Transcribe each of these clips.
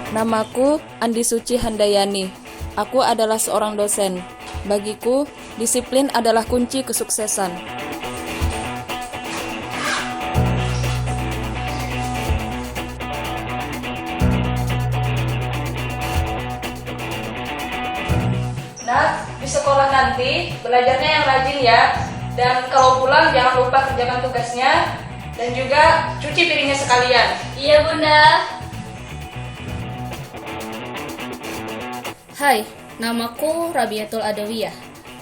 Namaku Andi Suci Handayani. Aku adalah seorang dosen. Bagiku, disiplin adalah kunci kesuksesan. Nah, di sekolah nanti belajarnya yang rajin ya. Dan kalau pulang jangan lupa kerjakan tugasnya dan juga cuci piringnya sekalian. Iya, Bunda. Hai, namaku Rabiatul Adawiyah.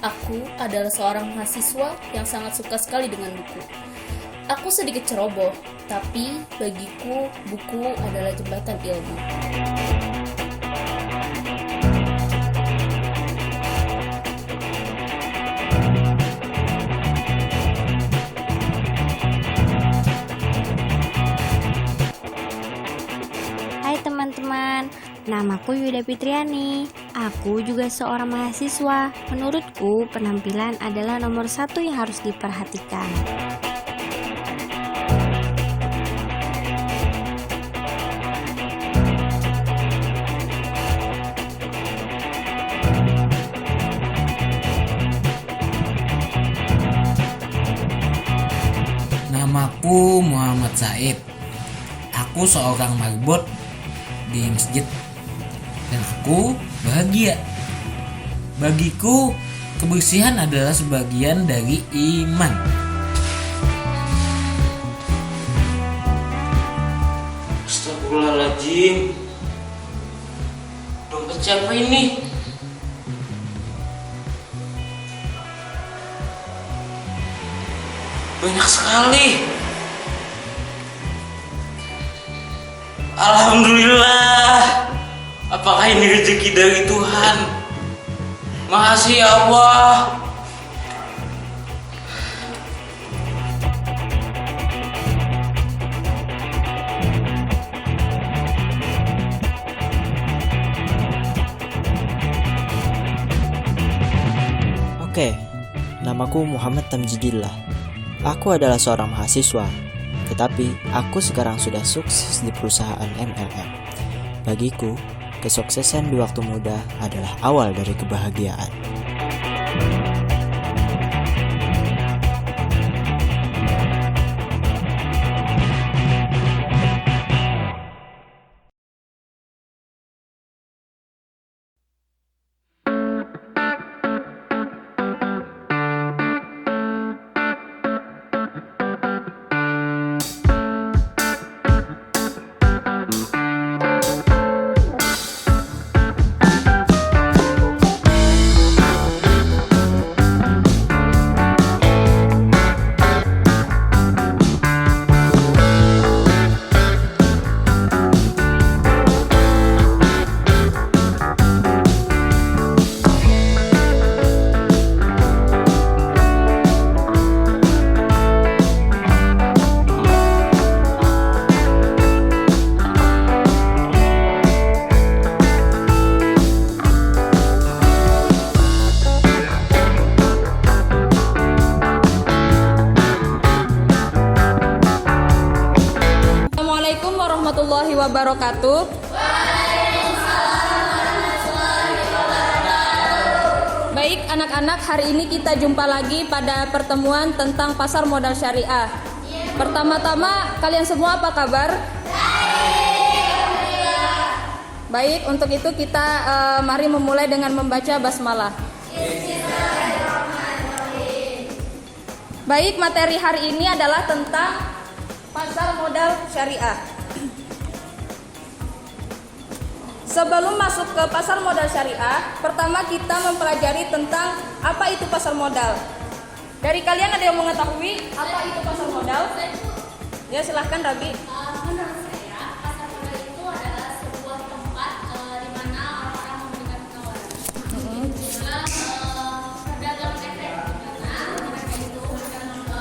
Aku adalah seorang mahasiswa yang sangat suka sekali dengan buku. Aku sedikit ceroboh, tapi bagiku buku adalah jembatan ilmu. Hai teman-teman, namaku Yuda Fitriani. Aku juga seorang mahasiswa. Menurutku, penampilan adalah nomor satu yang harus diperhatikan. Namaku Muhammad Said. Aku seorang marbot di masjid dan aku bahagia. Bagiku, kebersihan adalah sebagian dari iman. Astagfirullahaladzim. Dompet siapa ini? Banyak sekali. Alhamdulillah. Apakah ini rezeki dari Tuhan? Makasih ya Allah. Oke, namaku Muhammad Tamjidillah. Aku adalah seorang mahasiswa, tetapi aku sekarang sudah sukses di perusahaan MLM. Bagiku, kesuksesan di waktu muda adalah awal dari kebahagiaan. Assalamualaikum warahmatullahi wabarakatuh. Baik anak-anak, hari ini kita jumpa lagi pada pertemuan tentang pasar modal syariah. Pertama-tama, kalian semua apa kabar? Baik, untuk itu kita mari memulai dengan membaca basmalah. Baik, materi hari ini adalah tentang pasar modal syariah. Sebelum masuk ke pasar modal syariah, pertama kita mempelajari tentang apa itu pasar modal. Dari kalian ada yang mengetahui apa itu pasar modal? Ya, silahkan Rabi. Menurut saya, pasar modal itu adalah sebuah tempat di mana orang-orang memberikan penawaran. Juga pedagang efek di mana mereka itu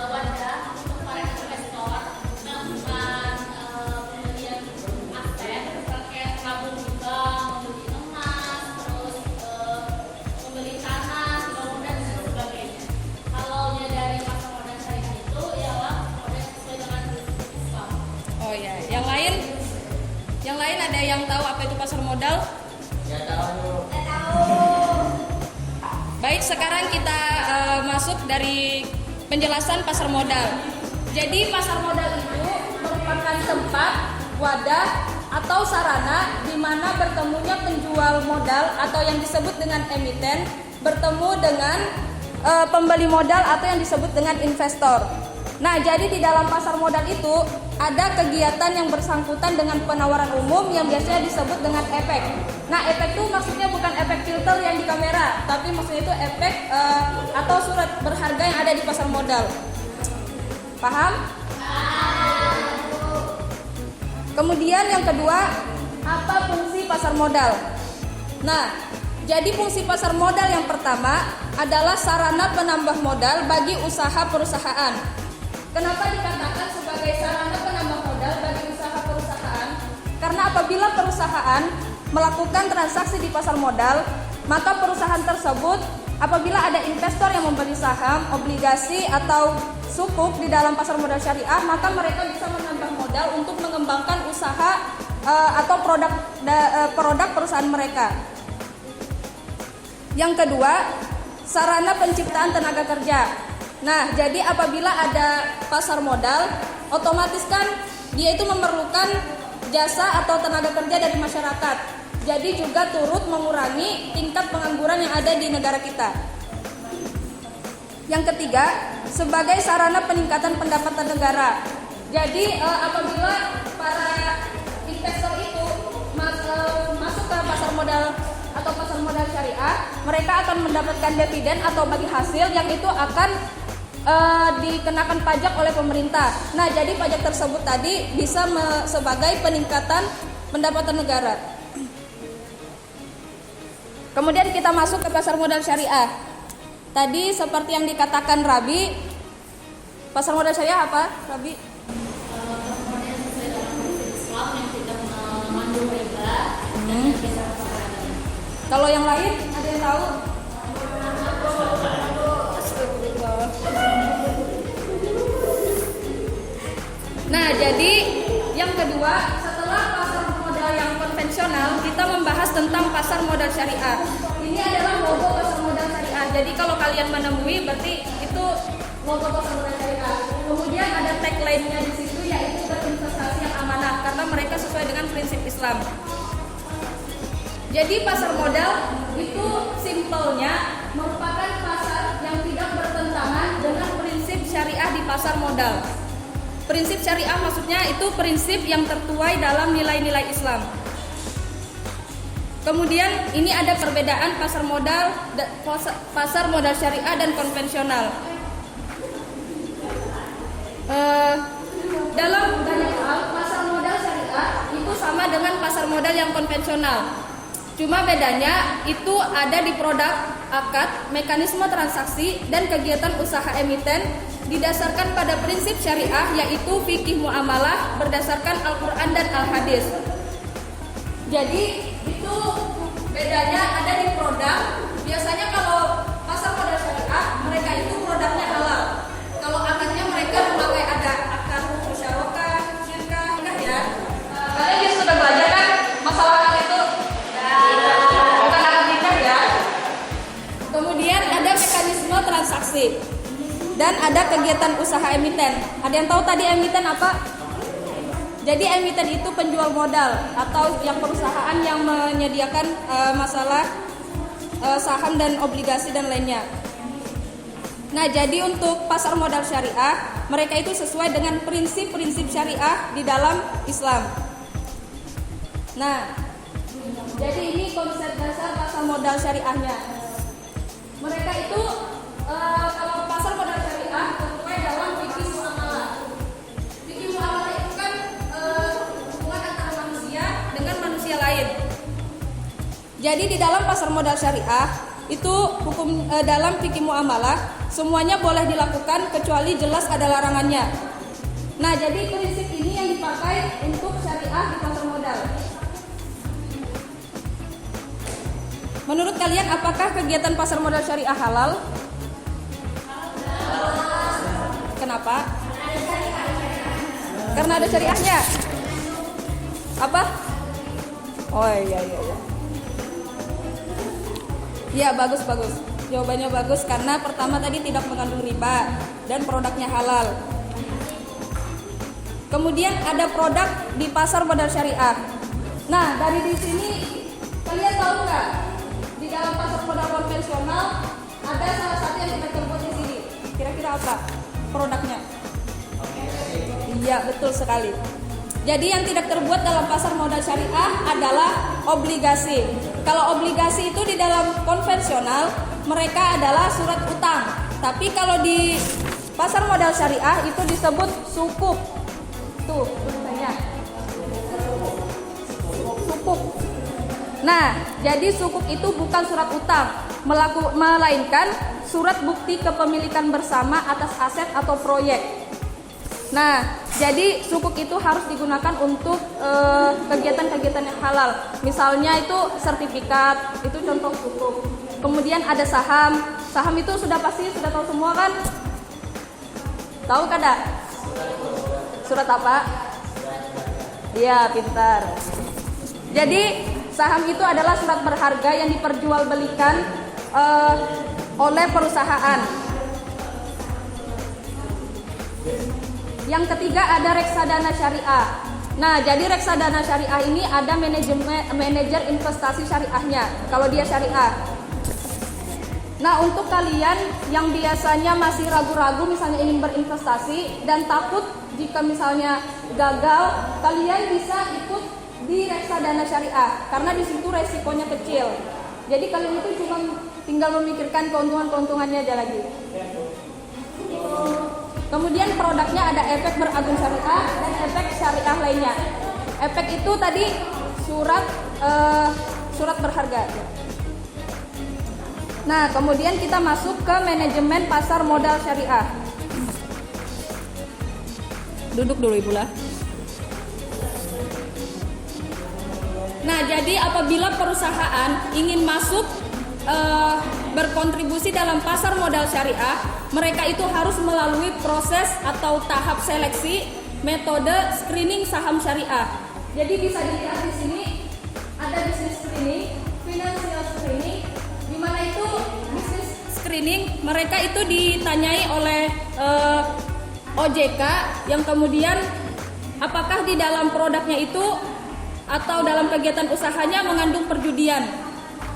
wadah untuk para investor melakukan pembelian aset seperti tabung juga, membeli emas, terus membeli tanah, bangunan dan sebagainya. Kalau dari pasar modal syariah itu ialah modal sesuai dengan prinsip Islam. lain ada yang tahu apa itu pasar modal? Baik, sekarang kita masuk dari penjelasan pasar modal. Jadi pasar modal itu merupakan tempat, wadah, atau sarana di mana bertemunya penjual modal atau yang disebut dengan emiten bertemu dengan pembeli modal atau yang disebut dengan investor. Nah, jadi di dalam pasar modal itu ada kegiatan yang bersangkutan dengan penawaran umum yang biasanya disebut dengan efek. Nah, efek itu maksudnya bukan efek filter yang di kamera, tapi maksudnya itu efek atau surat berharga yang ada di pasar modal. Paham? Kemudian yang kedua, apa fungsi pasar modal? Nah, jadi fungsi pasar modal yang pertama adalah sarana penambah modal bagi usaha perusahaan. Kenapa dikatakan sebagai sarana penambah modal bagi usaha perusahaan? Karena apabila perusahaan melakukan transaksi di pasar modal, maka perusahaan tersebut apabila ada investor yang membeli saham, obligasi atau sukuk di dalam pasar modal syariah, maka mereka bisa menambah modal untuk mengembangkan usaha atau produk perusahaan mereka. Yang kedua, sarana penciptaan tenaga kerja. Nah, jadi apabila ada pasar modal, otomatis kan dia itu memerlukan jasa atau tenaga kerja dari masyarakat. Jadi juga turut mengurangi tingkat pengangguran yang ada di negara kita. Yang ketiga, sebagai sarana peningkatan pendapatan negara. Jadi apabila para investor itu masuk ke pasar modal atau pasar modal syariah, mereka akan mendapatkan dividen atau bagi hasil yang itu akan dikenakan pajak oleh pemerintah. Nah, jadi pajak tersebut tadi bisa sebagai peningkatan pendapatan negara. Kemudian kita masuk ke pasar modal syariah. Tadi seperti yang dikatakan Rabi, pasar modal syariah apa, Rabi? Islam yang tidak mengandung riba dan bisa Kalau yang lain ada yang tahu? Nah, jadi yang kedua, setelah pasar modal yang konvensional, kita membahas tentang pasar modal syariah. Ini adalah logo pasar modal syariah. Jadi kalau kalian menemui, berarti itu logo pasar modal syariah. Kemudian ada tagline-nya di situ, yaitu berinvestasi yang amanah, karena mereka sesuai dengan prinsip Islam. Jadi pasar modal itu simpelnya merupakan pasar yang tidak bertentangan dengan prinsip syariah di pasar modal. Prinsip syariah maksudnya itu prinsip yang tertuai dalam nilai-nilai Islam. Kemudian ini ada perbedaan pasar modal syariah dan konvensional. Dalam banyak hal pasar modal syariah itu sama dengan pasar modal yang konvensional. Cuma bedanya itu ada di produk, akad, mekanisme transaksi, dan kegiatan usaha emiten didasarkan pada prinsip syariah, yaitu fikih muamalah berdasarkan Al-Quran dan Al-Hadis. Jadi itu bedanya ada di produk. Biasanya kalau pasar modal syariah, mereka itu produknya halal. Kalau akadnya mereka memakai ada akad musyarakah, syirkah, ya. Kalian juga sudah belajar kan masalah akad itu? Bukan akad nikah ya. Kemudian ada mekanisme transaksi dan ada kegiatan usaha emiten. Ada yang tahu tadi emiten apa? Jadi emiten itu penjual modal atau yang perusahaan yang menyediakan masalah saham dan obligasi dan lainnya. Nah, jadi untuk pasar modal syariah, mereka itu sesuai dengan prinsip-prinsip syariah di dalam Islam. Nah, jadi ini konsep dasar pasar modal syariahnya. Mereka itu kalau pasar modal syariah tertuai dalam fikih muamalah. Fikih muamalah itu kan hubungan antara manusia dengan manusia lain. Jadi di dalam pasar modal syariah itu hukum dalam fikih muamalah semuanya boleh dilakukan kecuali jelas ada larangannya. Nah, jadi prinsip ini yang dipakai untuk syariah di pasar modal. Menurut kalian apakah kegiatan pasar modal syariah halal? Kenapa? Karena ada syariahnya. Apa? Oh iya. Iya, bagus. Jawabannya bagus karena pertama tadi tidak mengandung riba dan produknya halal. Kemudian ada produk di pasar modal syariah. Nah, dari di sini kalian tahu nggak? Di dalam pasar modal konvensional ada salah satu yang tidak terbuat di sini. Kira-kira apa produknya? Iya, betul sekali. Jadi yang tidak terbuat dalam pasar modal syariah adalah obligasi. Kalau obligasi itu di dalam konvensional mereka adalah surat utang. Tapi kalau di pasar modal syariah itu disebut sukuk. Tuh, tulisannya. Sukuk. Nah, jadi sukuk itu bukan surat utang, melainkan surat bukti kepemilikan bersama atas aset atau proyek. Nah, jadi sukuk itu harus digunakan untuk kegiatan-kegiatan yang halal. Misalnya itu sertifikat, itu contoh sukuk. Kemudian ada saham. Saham itu sudah tahu semua kan? Tahu kada? Surat apa? Iya, pintar. Jadi saham itu adalah surat berharga yang diperjualbelikan oleh perusahaan. Yang ketiga ada reksadana syariah. Nah, jadi reksadana syariah ini ada manajer investasi syariahnya kalau dia syariah. Nah, untuk kalian yang biasanya masih ragu-ragu misalnya ingin berinvestasi dan takut jika misalnya gagal, kalian bisa ikut di reksadana syariah karena di situ resikonya kecil. Jadi kalian itu cuma tinggal memikirkan keuntungannya aja lagi. Kemudian produknya ada efek beragun syariah dan efek syariah lainnya. Efek itu tadi surat berharga. Nah, kemudian kita masuk ke manajemen pasar modal syariah. Duduk dulu Ibu lah. Nah, jadi apabila perusahaan ingin masuk berkontribusi dalam pasar modal syariah, mereka itu harus melalui proses atau tahap seleksi metode screening saham syariah. Jadi bisa dilihat di sini ada business screening, financial screening, di mana itu business screening mereka itu ditanyai oleh OJK yang kemudian apakah di dalam produknya itu atau dalam kegiatan usahanya mengandung perjudian,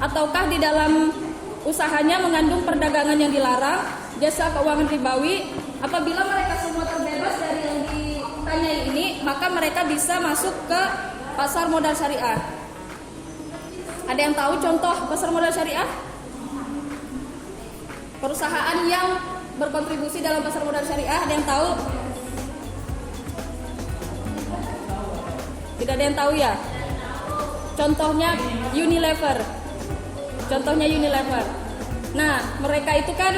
ataukah di dalam usahanya mengandung perdagangan yang dilarang, jasa keuangan ribawi. Apabila mereka semua terbebas dari yang ditanyai ini, maka mereka bisa masuk ke pasar modal syariah. Ada yang tahu contoh pasar modal syariah? Perusahaan yang berkontribusi dalam pasar modal syariah, ada yang tahu? Tidak ada yang tahu ya? Contohnya Unilever. Nah, mereka itu kan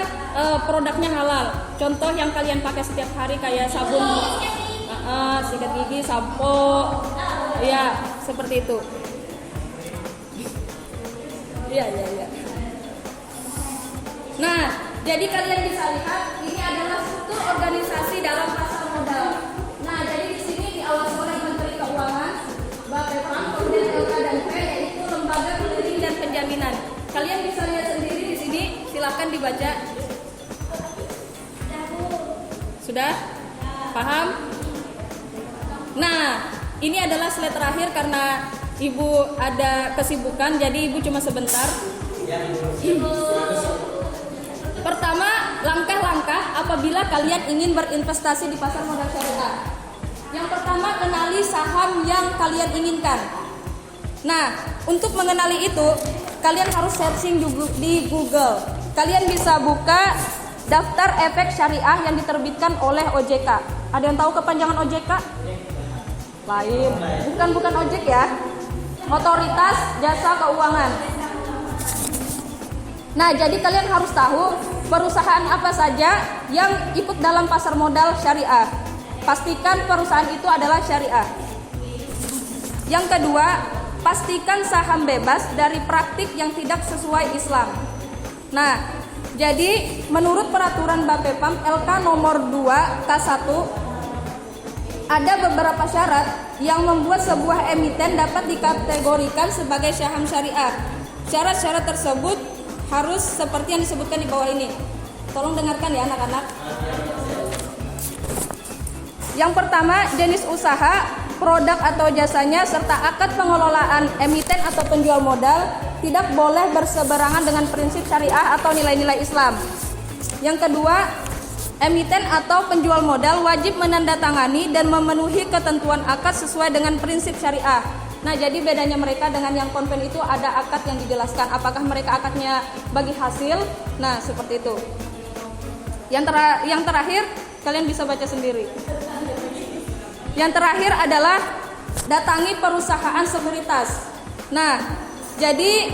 produknya halal. Contoh yang kalian pakai setiap hari kayak sabun, sikat gigi, sampo, ya seperti itu. Iya. Nah, jadi kalian bisa lihat ini adalah struktur organisasi dalam pasar modal. Nah, jadi di sini diawasi oleh Menteri Keuangan, Bapepam, kemudian LK dan P, yaitu lembaga clearing dan penjaminan. Kalian bisa lihat sendiri di sini, silakan dibaca. Sudah? Paham? Nah, ini adalah slide terakhir karena Ibu ada kesibukan, jadi Ibu cuma sebentar. Pertama, langkah-langkah apabila kalian ingin berinvestasi di pasar modal syariah. Yang pertama, kenali saham yang kalian inginkan. Nah, untuk mengenali itu, kalian harus searching di Google. Kalian bisa buka daftar efek syariah yang diterbitkan oleh OJK. Ada yang tahu kepanjangan OJK? Lain, bukan OJK ya. Otoritas Jasa Keuangan. Nah, jadi kalian harus tahu perusahaan apa saja yang ikut dalam pasar modal syariah. Pastikan perusahaan itu adalah syariah. Yang kedua, pastikan saham bebas dari praktik yang tidak sesuai Islam. Nah, jadi menurut peraturan Bapepam LK nomor 2 K1, ada beberapa syarat yang membuat sebuah emiten dapat dikategorikan sebagai saham syariah. Syarat-syarat tersebut harus seperti yang disebutkan di bawah ini. Tolong dengarkan ya anak-anak. Yang pertama, jenis usaha, produk atau jasanya, serta akad pengelolaan emiten atau penjual modal tidak boleh berseberangan dengan prinsip syariah atau nilai-nilai Islam. Yang kedua, emiten atau penjual modal wajib menandatangani dan memenuhi ketentuan akad sesuai dengan prinsip syariah. Nah, jadi bedanya mereka dengan yang konven itu ada akad yang dijelaskan. Apakah mereka akadnya bagi hasil? Nah, seperti itu. Yang terakhir, kalian bisa baca sendiri. Yang terakhir adalah datangi perusahaan sekuritas. Nah, jadi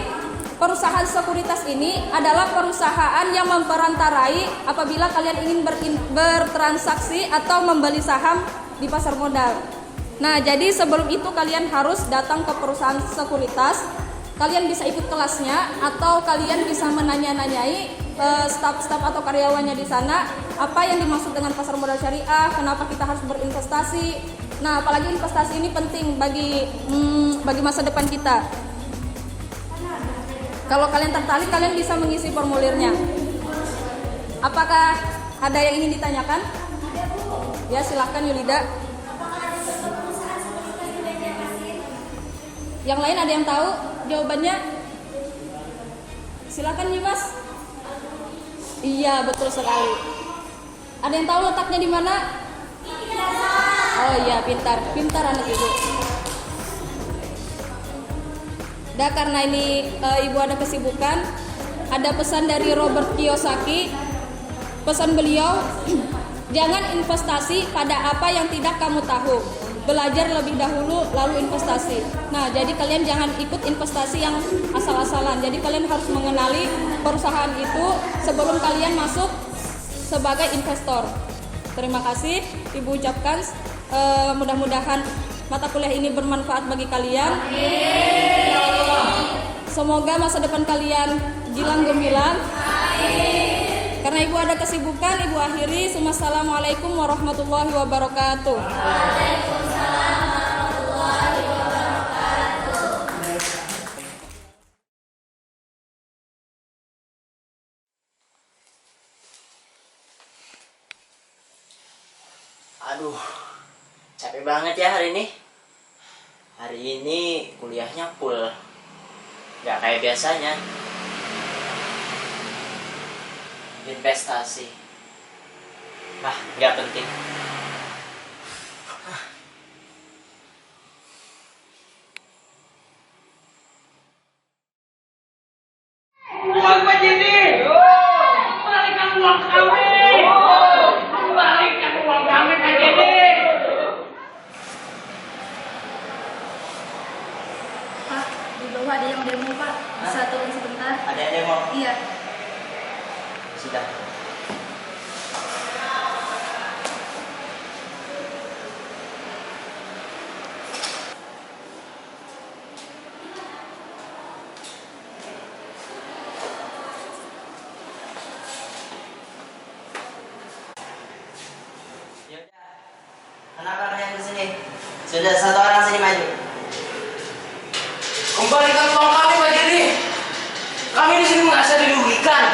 perusahaan sekuritas ini adalah perusahaan yang memperantarai apabila kalian ingin bertransaksi atau membeli saham di pasar modal. Nah, jadi sebelum itu kalian harus datang ke perusahaan sekuritas. Kalian bisa ikut kelasnya atau kalian bisa menanya-nanyai staf-staf atau karyawannya di sana apa yang dimaksud dengan pasar modal syariah, kenapa kita harus berinvestasi. Nah, apalagi investasi ini penting bagi masa depan kita. Kalau kalian tertarik, kalian bisa mengisi formulirnya. Apakah ada yang ingin ditanyakan? Ya, silahkan Yulida. Yang lain ada yang tahu jawabannya? Silakan Mas. Iya, betul sekali. Ada yang tahu letaknya di mana? Oh iya, pintar anak ibu. Dah, karena ini ibu ada kesibukan, ada pesan dari Robert Kiyosaki. Pesan beliau, jangan investasi pada apa yang tidak kamu tahu. Belajar lebih dahulu lalu investasi. Nah, jadi kalian jangan ikut investasi yang asal-asalan. Jadi kalian harus mengenali perusahaan itu sebelum kalian masuk sebagai investor. Terima kasih Ibu ucapkan. Mudah-mudahan mata kuliah ini bermanfaat bagi kalian. Semoga masa depan kalian gilang gemilang. Karena Ibu ada kesibukan, Ibu akhiri. Assalamualaikum warahmatullahi wabarakatuh. Aduh, capek banget ya hari ini. Hari ini kuliahnya full, gak kayak biasanya. Investasi, gak penting. Uang Pak Jini, kembalikan uang kami. Kembalikan uang kami Pak Jini. Pak, di bawah ada yang demo Pak. Bisa turun sebentar? Ada yang demo? Iya. Sudah. Kenapa kalian kesini? Sudah satu orang sini maju. Kembalikan uang kami Pak Jini. Kami di sini merasa dirugikan.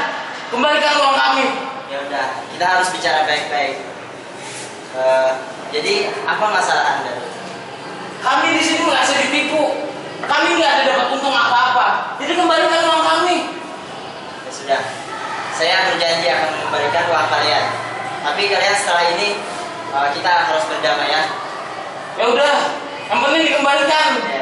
Kembalikan uang kami. Ya udah, kita harus bicara baik-baik. Jadi apa masalah Anda? Kami di sini merasa ditipu. Kami nggak ada dapat untung apa-apa. Jadi kembalikan uang kami. Ya sudah, saya berjanji akan mengembalikan uang kalian. Tapi kalian setelah ini kita harus berdamai ya. Ya udah, yang penting dikembalikan. Ya.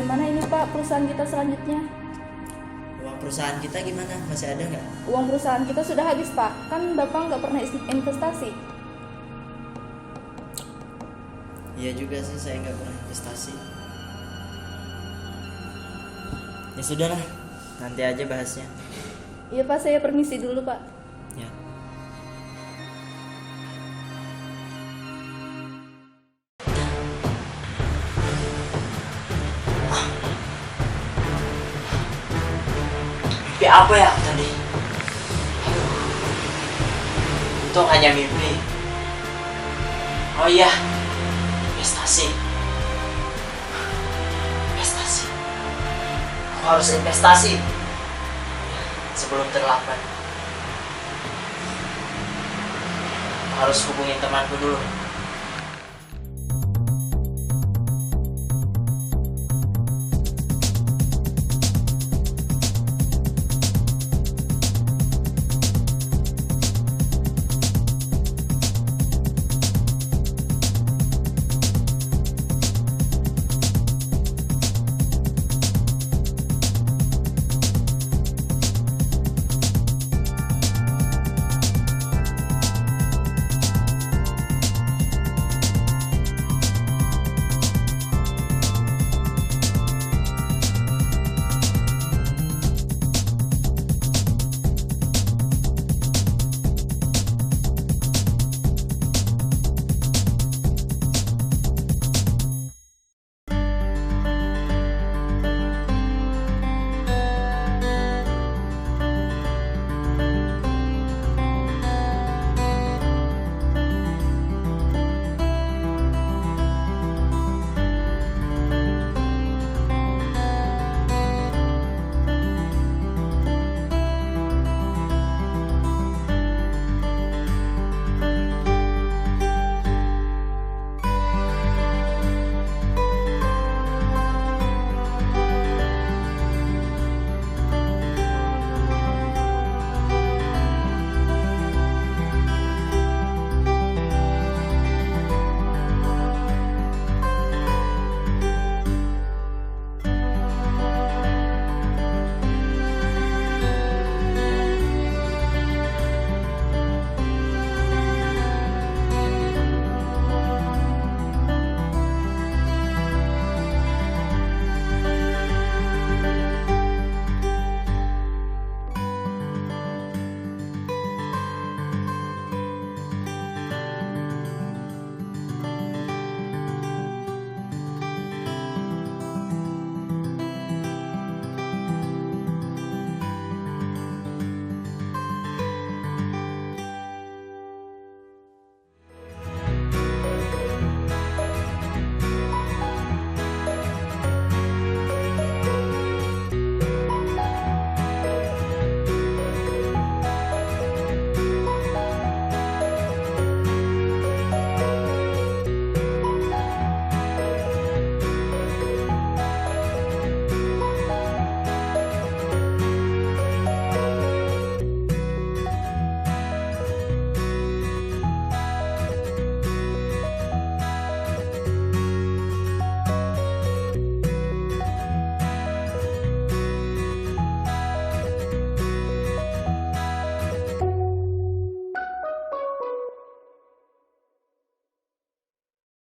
Bagaimana ini Pak perusahaan kita selanjutnya? Uang perusahaan kita gimana? Masih ada nggak? Uang perusahaan kita sudah habis Pak. Kan Bapak nggak pernah investasi. Iya juga sih, saya nggak pernah investasi. Ya sudahlah, nanti aja bahasnya. Iya Pak, saya permisi dulu Pak. Ya. Mimpi apa ya tadi? Untung hanya mimpi. Oh iya, investasi. Aku harus investasi sebelum terlambat. Aku harus hubungin temanku dulu.